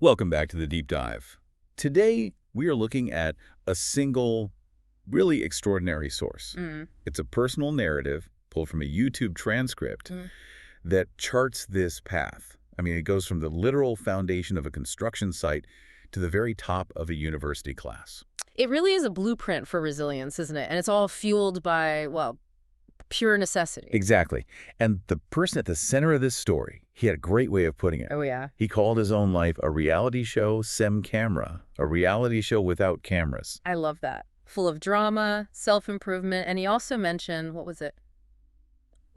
Welcome back to the Deep Dive. Today, we are looking at a single, really extraordinary source. It's a personal narrative pulled from a YouTube transcript that charts this path. I mean, it goes from the literal foundation of a construction site to the very top of a university class. It really is a blueprint for resilience, isn't it? And it's all fueled by, well, pure necessity. Exactly. And the person at the center of this story, he had a great way of putting it. Oh, yeah. He called his own life a reality show sem camera, a reality show without cameras. I love that. Full of drama, self-improvement, and he also mentioned, what was it?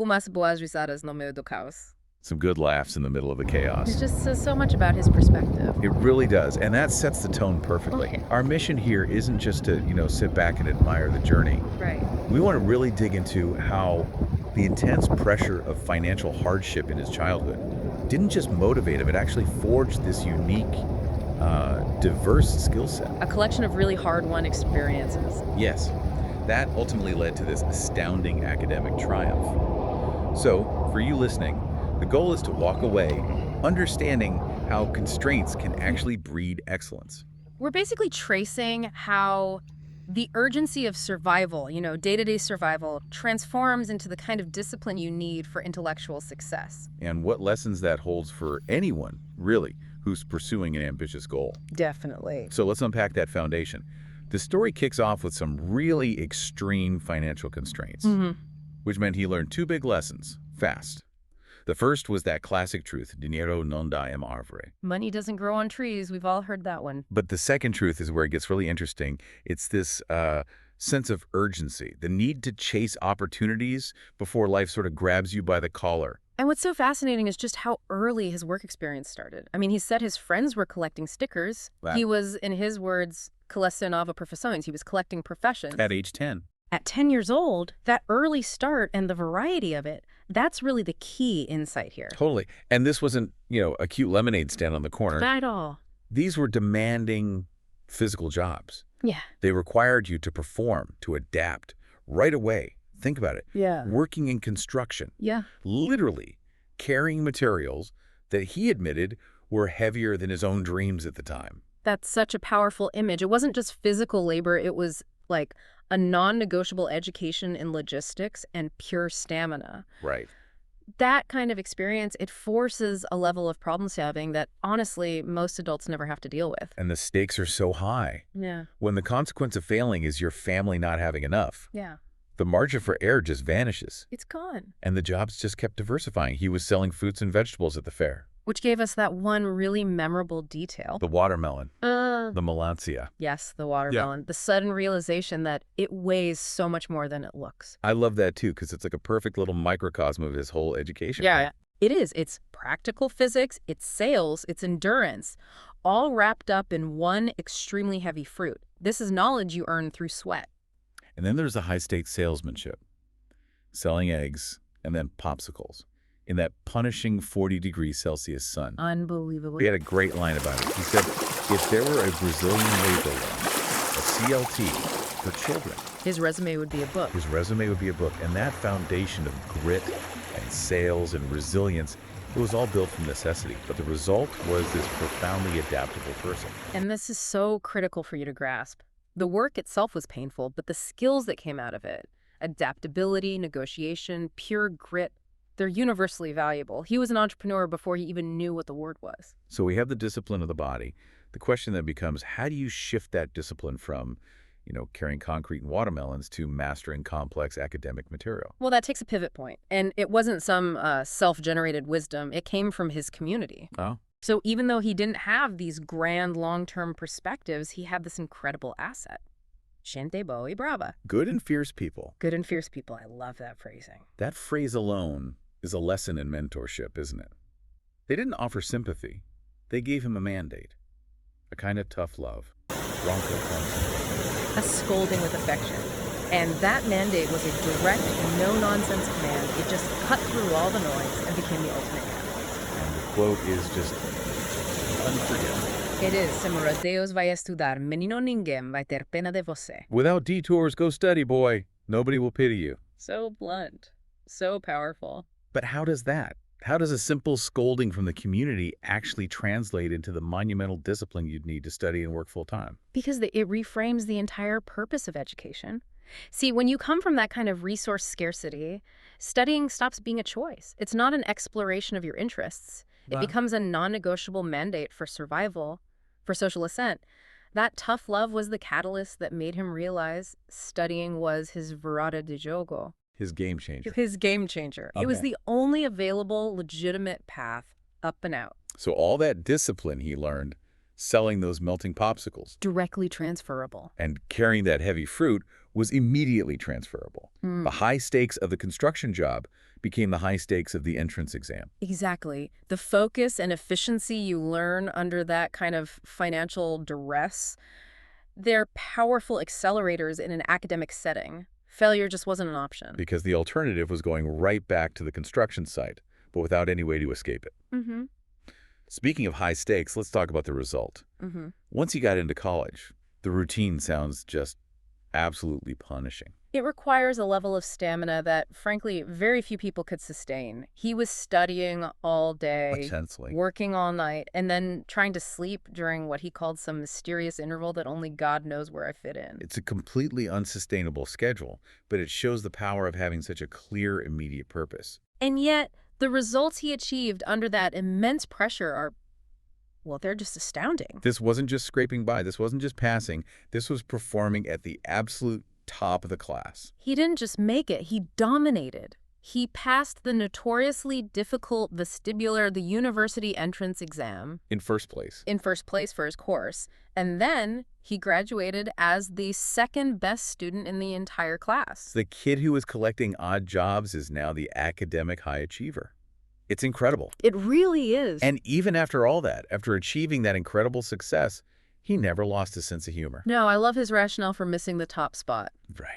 Umas boas risadas no meio do caos. Some good laughs in the middle of the chaos. It just says so much about his perspective. It really does, and that sets the tone perfectly. Okay. Our mission here isn't just to, sit back and admire the journey. Right. We want to really dig into how the intense pressure of financial hardship in his childhood didn't just motivate him, it actually forged this unique, diverse skill set. A collection of really hard-won experiences. Yes, that ultimately led to this astounding academic triumph. So, for you listening, the goal is to walk away understanding how constraints can actually breed excellence. We're basically tracing how the urgency of survival, day-to-day survival, transforms into the kind of discipline you need for intellectual success. And what lessons that holds for anyone, really, who's pursuing an ambitious goal. Definitely. So let's unpack that foundation. The story kicks off with some really extreme financial constraints, which meant he learned two big lessons, fast. The first was that classic truth, dinero non da em árvore. Money doesn't grow on trees. We've all heard that one. But the second truth is where it gets really interesting. It's this sense of urgency, the need to chase opportunities before life sort of grabs you by the collar. And what's so fascinating is just how early his work experience started. I mean, he said his friends were collecting stickers. He was, in his words, colecionava profissões. He was collecting professions. At age 10. At 10 years old, that early start and the variety of it, that's really the key insight here. Totally. And this wasn't, a cute lemonade stand on the corner. Not at all. These were demanding physical jobs. Yeah. They required you to perform, to adapt right away. Think about it. Yeah. Working in construction. Yeah. Literally carrying materials that he admitted were heavier than his own dreams at the time. That's such a powerful image. It wasn't just physical labor. It was like a non-negotiable education in logistics and pure stamina. Right. That kind of experience, it forces a level of problem solving that, honestly, most adults never have to deal with. And the stakes are so high. Yeah. When the consequence of failing is your family not having enough, Yeah. the margin for error just vanishes. It's gone. And the jobs just kept diversifying. He was selling fruits and vegetables at the fair. Which gave us that one really memorable detail. The watermelon. The melancia. Yes, the watermelon. The sudden realization that it weighs so much more than it looks. I love that too, because it's like a perfect little microcosm of his whole education. Yeah, it is. It's practical physics, it's sales, it's endurance, all wrapped up in one extremely heavy fruit. This is knowledge you earn through sweat. And then there's the high-stakes salesmanship. Selling eggs and then popsicles in that punishing 40-degree-Celsius sun. Unbelievable. He had a great line about it. He said, if there were a Brazilian labor law, a CLT for children. His resume would be a book. His resume would be a book. And that foundation of grit and sales and resilience, it was all built from necessity. But the result was this profoundly adaptable person. And this is so critical for you to grasp. The work itself was painful, but the skills that came out of it, adaptability, negotiation, pure grit, they're universally valuable. He was an entrepreneur before he even knew what the word was. So we have the discipline of the body. The question then becomes, how do you shift that discipline from, carrying concrete and watermelons to mastering complex academic material? Well, that takes a pivot point. And it wasn't some self-generated wisdom. It came from his community. Oh. So even though he didn't have these grand long-term perspectives, he had this incredible asset. Gente boa e brava. Good and fierce people. Good and fierce people. I love that phrasing. That phrase alone is a lesson in mentorship, isn't it? They didn't offer sympathy. They gave him a mandate. A kind of tough love. Bronco punch. A scolding with affection. And that mandate was a direct, no-nonsense command. It just cut through all the noise and became the ultimate catalyst. And the quote is just unforgettable. It is. Se morrer Deus vai estudar, menino ninguém vai ter pena de você. Without detours, go study, boy. Nobody will pity you. So blunt. So powerful. But how does that, How does a simple scolding from the community actually translate into the monumental discipline you'd need to study and work full-time? Because it reframes the entire purpose of education. See, when you come from that kind of resource scarcity, studying stops being a choice. It's not an exploration of your interests. It Wow. becomes a non-negotiable mandate for survival, for social ascent. That tough love was the catalyst that made him realize studying was his virata de jogo, His game changer. his game changer. It was Okay. the only available, legitimate path up and out, So all that discipline he learned, selling those melting popsicles directly transferable. and carrying that heavy fruit, was immediately transferable. The high stakes of the construction job became the high stakes of the entrance exam. Exactly. The focus and efficiency you learn under that kind of financial duress, they're powerful accelerators in an academic setting. Failure just wasn't an option. Because the alternative was going right back to the construction site, but without any way to escape it. Mm-hmm. Speaking of high stakes, let's talk about the result. Mm-hmm. Once he got into college, the routine sounds just absolutely punishing. It requires a level of stamina that, frankly, very few people could sustain. He was studying all day, Intensely. working all night, and then trying to sleep during what he called some mysterious interval that only God knows where I fit in. It's a completely unsustainable schedule, but it shows the power of having such a clear, immediate purpose. And yet, the results he achieved under that immense pressure are, well, they're just astounding. This wasn't just scraping by. This wasn't just passing. This was performing at the absolute top of the class. He didn't just make it, he dominated. He passed the notoriously difficult the university entrance exam In first place. in first place for his course, and then he graduated as the second best student in the entire class. The kid who was collecting odd jobs is now the academic high achiever. It's incredible. It really is. And even after all that, after achieving that incredible success, he never lost his sense of humor. No, I love his rationale for missing the top spot. Right.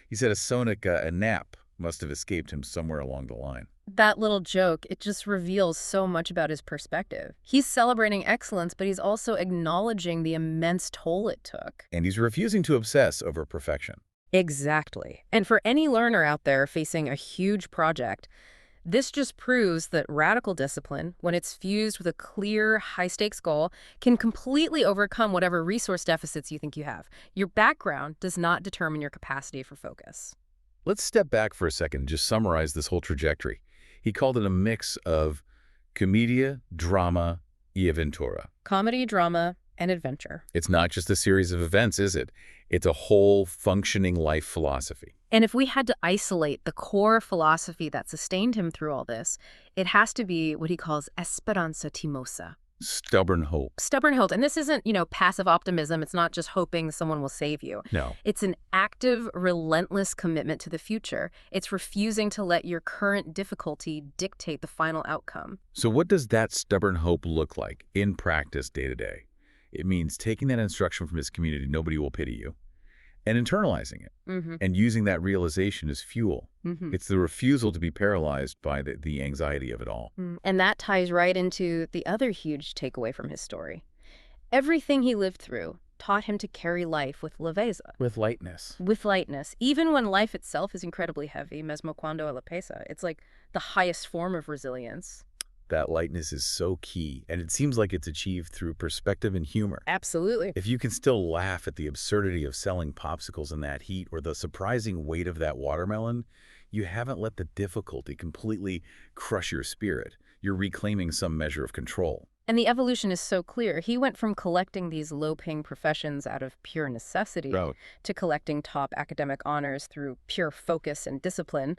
He said a nap must have escaped him somewhere along the line. That little joke, it just reveals so much about his perspective. He's celebrating excellence, but he's also acknowledging the immense toll it took. And he's refusing to obsess over perfection. Exactly. And for any learner out there facing a huge project, this just proves that radical discipline, when it's fused with a clear, high-stakes goal, can completely overcome whatever resource deficits you think you have. Your background does not determine your capacity for focus. Let's step back for a second and just summarize this whole trajectory. He called it a mix of commedia, drama, e avventura. Comedy, drama, and adventure. It's not just a series of events, is it? It's a whole functioning life philosophy. And if we had to isolate the core philosophy that sustained him through all this, it has to be what he calls esperanza timosa. Stubborn hope. Stubborn hope. And this isn't, passive optimism. It's not just hoping someone will save you. No. It's an active, relentless commitment to the future. It's refusing to let your current difficulty dictate the final outcome. So what does that stubborn hope look like in practice day to day? It means taking that instruction from his community, nobody will pity you, and internalizing it, and using that realization as fuel. It's the refusal to be paralyzed by the anxiety of it all. And that ties right into the other huge takeaway from his story. Everything he lived through taught him to carry life with leveza. With lightness. With lightness. Even when life itself is incredibly heavy, mesmo cuando ela pesa, it's like the highest form of resilience. That lightness is so key, and it seems like it's achieved through perspective and humor. Absolutely. If you can still laugh at the absurdity of selling popsicles in that heat or the surprising weight of that watermelon, you haven't let the difficulty completely crush your spirit. You're reclaiming some measure of control. And the evolution is so clear. He went from collecting these low-paying professions out of pure necessity to collecting top academic honors through pure focus and discipline.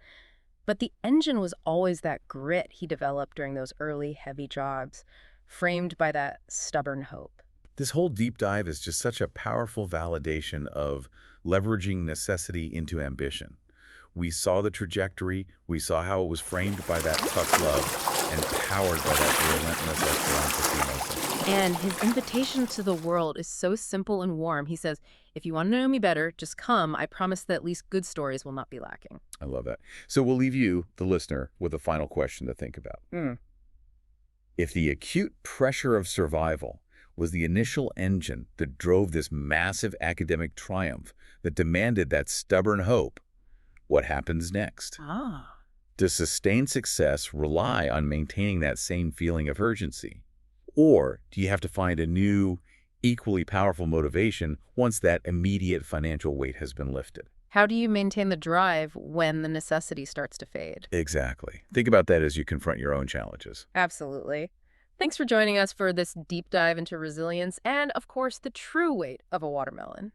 But the engine was always that grit he developed during those early, heavy jobs, framed by that stubborn hope. This whole deep dive is just such a powerful validation of leveraging necessity into ambition. We saw the trajectory, we saw how it was framed by that tough love and powered by that relentless esperanza timosa. And his invitation to the world is so simple and warm. He says, if you want to know me better, just come. I promise that at least good stories will not be lacking. I love that. So we'll leave you, the listener, with a final question to think about. If the acute pressure of survival was the initial engine that drove this massive academic triumph that demanded that stubborn hope, what happens next? Does sustained success rely on maintaining that same feeling of urgency? Or do you have to find a new, equally powerful motivation once that immediate financial weight has been lifted? How do you maintain the drive when the necessity starts to fade? Exactly. Think about that as you confront your own challenges. Absolutely. Thanks for joining us for this deep dive into resilience and, of course, the true weight of a watermelon.